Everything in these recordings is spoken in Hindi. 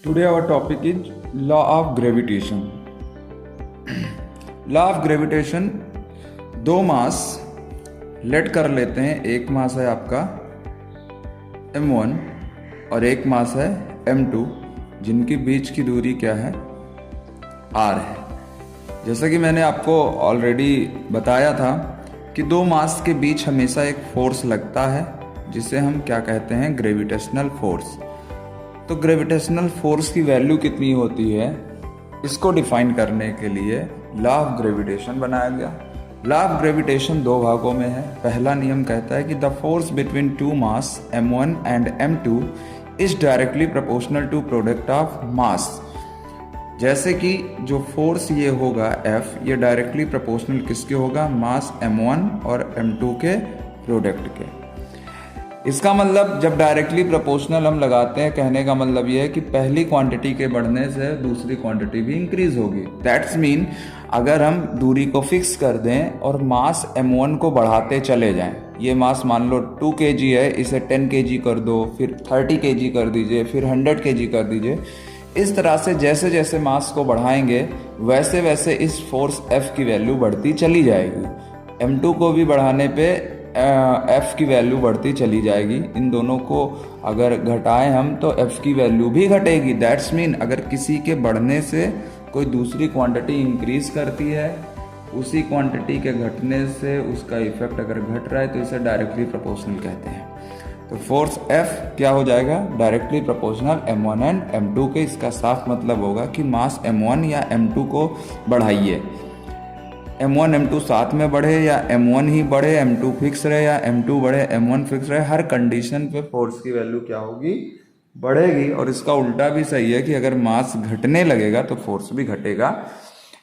Today our topic is law of gravitation. Law of gravitation, दो मास लेट कर लेते हैं। एक मास है आपका m1 और एक मास है m2, जिनकी बीच की दूरी क्या है, r है। जैसा कि मैंने आपको ऑलरेडी बताया था कि दो मास के बीच हमेशा एक फोर्स लगता है जिसे हम क्या कहते हैं, ग्रेविटेशनल फोर्स। तो ग्रेविटेशनल फोर्स की वैल्यू कितनी होती है, इसको डिफाइन करने के लिए लॉ ऑफ ग्रेविटेशन बनाया गया। लॉ ऑफ ग्रेविटेशन दो भागों में है। पहला नियम कहता है कि the force between two mass m1 and m2 is directly proportional to product of mass. जैसे कि जो फोर्स ये होगा F, ये डायरेक्टली प्रोपोर्शनल किसके होगा, मास m1 और m2 के प्रोडक्ट के। इसका मतलब जब डायरेक्टली प्रोपोर्शनल हम लगाते हैं, कहने का मतलब ये है कि पहली क्वांटिटी के बढ़ने से दूसरी क्वांटिटी भी इंक्रीज होगी। दैट्स मीन अगर हम दूरी को फिक्स कर दें और मास m1 को बढ़ाते चले जाएं, ये मास मान लो 2 kg है, इसे 10 kg कर दो, फिर 30 kg कर दीजिए, फिर 100 kg कर दीजिए। इस तरह से जैसे जैसे मास को बढ़ाएंगे वैसे वैसे इस फोर्स F की वैल्यू बढ़ती चली जाएगी। m2 को भी बढ़ाने पे F की वैल्यू बढ़ती चली जाएगी। इन दोनों को अगर घटाएं हम तो F की वैल्यू भी घटेगी। दैट्स मीन अगर किसी के बढ़ने से कोई दूसरी क्वांटिटी इंक्रीज करती है, उसी क्वांटिटी के घटने से उसका इफेक्ट अगर घट रहा है तो इसे डायरेक्टली प्रोपोर्शनल कहते हैं। तो फोर्स F क्या हो जाएगा, directly proportional m1 and m2 के। इसका साफ मतलब होगा कि मास m1 या m2 को बढ़ाइए, m1 m2 साथ में बढ़े या m1 ही बढ़े, m2 फिक्स रहे या m2 बढ़े m1 फिक्स रहे, हर कंडीशन पे फोर्स की वैल्यू क्या होगी, बढ़ेगी। और इसका उल्टा भी सही है कि अगर मास घटने लगेगा तो फोर्स भी घटेगा।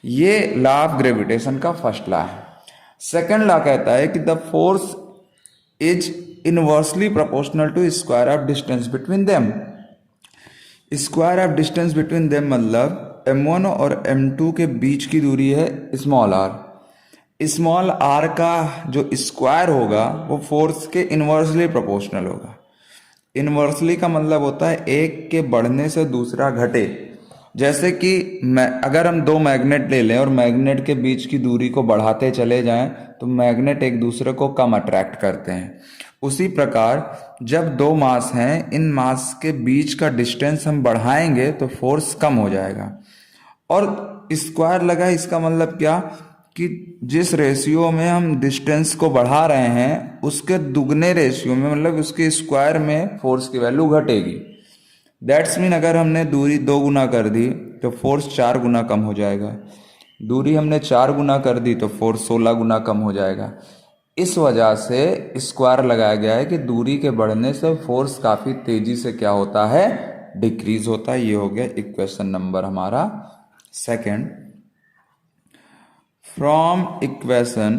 ये लॉ ऑफ ग्रेविटेशन का फर्स्ट लॉ है। सेकंड लॉ कहता है कि the force is inversely proportional to square of distance between them. Square of distance between them मतलब m1 और m2 के बीच की दूरी है स्मॉल r। स्मॉल r का जो स्क्वायर होगा वो फोर्स के इनवर्सली प्रोपोर्शनल होगा। इनवर्सली का मतलब होता है एक के बढ़ने से दूसरा घटे। जैसे कि अगर हम दो मैग्नेट ले लें और मैग्नेट के बीच की दूरी को बढ़ाते चले जाएं तो मैग्नेट एक दूसरे को कम अट्रैक्ट करते हैं। उसी प्रकार जब दो मास हैं, इन मास के बीच का डिस्टेंस हम बढ़ाएंगे तो फोर्स कम हो जाएगा। और स्क्वायर लगा, इसका मतलब क्या कि जिस रेशियो में हम डिस्टेंस को बढ़ा रहे हैं उसके दुगने रेशियो में, मतलब उसके स्क्वायर में फोर्स की वैल्यू घटेगी। दैट्स मीन अगर हमने दूरी 2 गुना कर दी तो फोर्स 4 गुना कम हो जाएगा। दूरी हमने 4 गुना कर दी तो फोर्स 16 गुना कम हो जाएगा। इस वजह से स्क्वायर लगाया गया है कि दूरी के बढ़ने से फोर्स काफ़ी तेजी से क्या होता है, डिक्रीज होता है। ये हो गया इक्वेशन नंबर हमारा second. From equation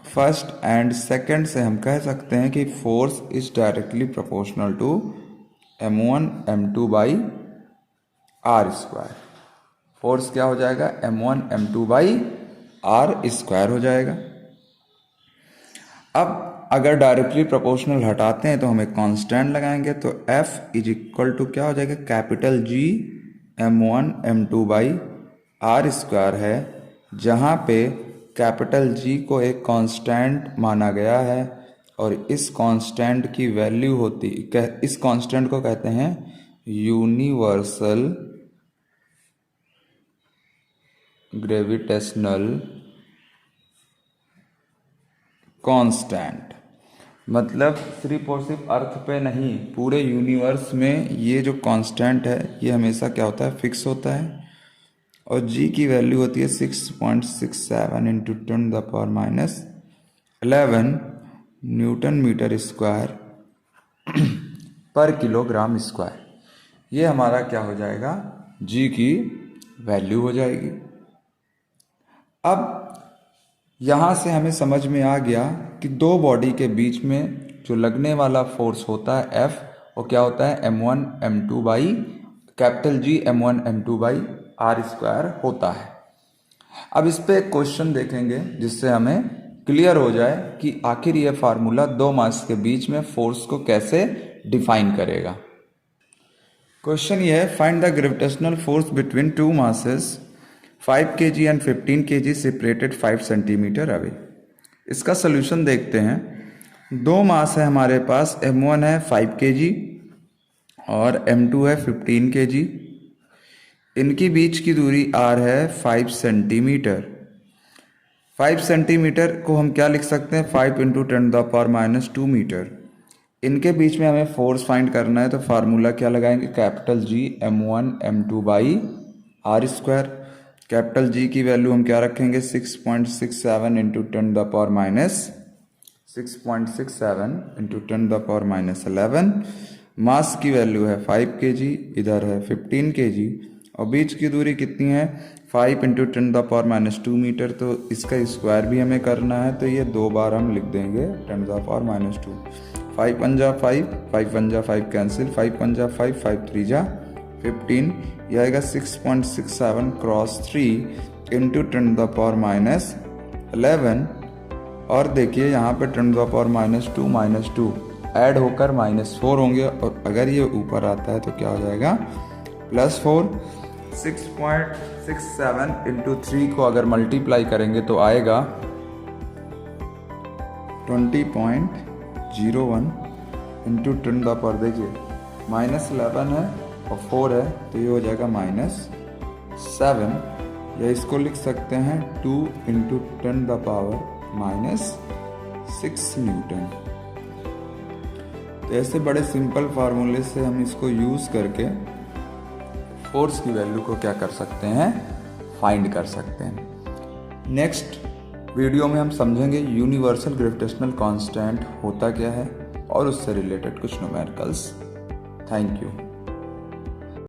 first and second से हम कह सकते हैं कि force is directly proportional to m1 m2 by r square. Force क्या हो जाएगा, m1 m2 by r square हो जाएगा। अब अगर डायरेक्टली प्रोपोर्शनल हटाते हैं तो हम एक कांस्टेंट लगाएंगे तो F इज इक्वल टू क्या हो जाएगा, capital G m1 m2 by r square है, जहाँ पे कैपिटल G को एक कांस्टेंट माना गया है और इस कांस्टेंट की वैल्यू होती, इस कांस्टेंट को कहते हैं यूनिवर्सल ग्रेविटेशनल कांस्टेंट। मतलब सिर्फ और सिर्फ अर्थ पे नहीं, पूरे यूनिवर्स में ये जो कांस्टेंट है ये हमेशा क्या होता है, फिक्स होता है। और जी की वैल्यू होती है 6.67 इंटू 10⁻11 न्यूटन मीटर स्क्वायर पर किलोग्राम स्क्वायर। ये हमारा क्या हो जाएगा, जी की वैल्यू हो जाएगी। अब यहाँ से हमें समझ में आ गया कि दो बॉडी के बीच में जो लगने वाला फोर्स होता है F, वो क्या होता है, m1 m2 by capital G m1 m2 by r square होता है। अब इस पे एक क्वेश्चन देखेंगे जिससे हमें क्लियर हो जाए कि आखिर ये फार्मूला दो मास के बीच में फोर्स को कैसे डिफाइन करेगा। क्वेश्चन ये है, find the gravitational force between to masses 5 kg and 15 kg separated 5 centimetre away. इसका सोल्यूशन देखते हैं। दो मास है हमारे पास, m1 है 5 kg और m2 है 15 kg। इनकी बीच की दूरी r है 5 सेंटीमीटर। 5 सेंटीमीटर को हम क्या लिख सकते हैं, 5 इंटू 10⁻⁻2 मीटर। इनके बीच में हमें फोर्स फाइंड करना है, तो फार्मूला क्या लगाएंगे, capital G m1 m2 by R square. Capital G की वैल्यू हम क्या रखेंगे, 6.67 इंटू 10⁻11। मास की वैल्यू है 5 kg, इधर है 15 kg और बीच की दूरी कितनी है, 5 इंटू 10⁻2 मीटर। तो इसका स्क्वायर भी हमें करना है, तो ये दो बार हम लिख देंगे 10⁻2। 5 1 जा 5, 5 1 जा 5 कैंसिल, 5 1 जा 5, 5 3 जा 15। यह आएगा 6.67 क्रॉस 3 इंटू 10⁻11। और देखिए यहाँ पे 10⁻2 ऐड होकर -4 होंगे, और अगर ये ऊपर आता है तो क्या हो जाएगा, +4। 6.67 इंटू 3 को अगर मल्टीप्लाई करेंगे तो आएगा 20.01 इंटू 10⁻, देखिए -11 है और 4 है, तो ये हो जाएगा -7। या इसको लिख सकते हैं 2 इंटू 10⁻6 न्यूटन। तो ऐसे बड़े सिंपल फार्मूले से हम इसको यूज़ करके फोर्स की वैल्यू को क्या कर सकते हैं, फाइंड कर सकते हैं। नेक्स्ट वीडियो में हम समझेंगे यूनिवर्सल ग्रेविटेशनल कांस्टेंट होता क्या है और उससे रिलेटेड कुछ न्यूमेरिकल्स। Thank you.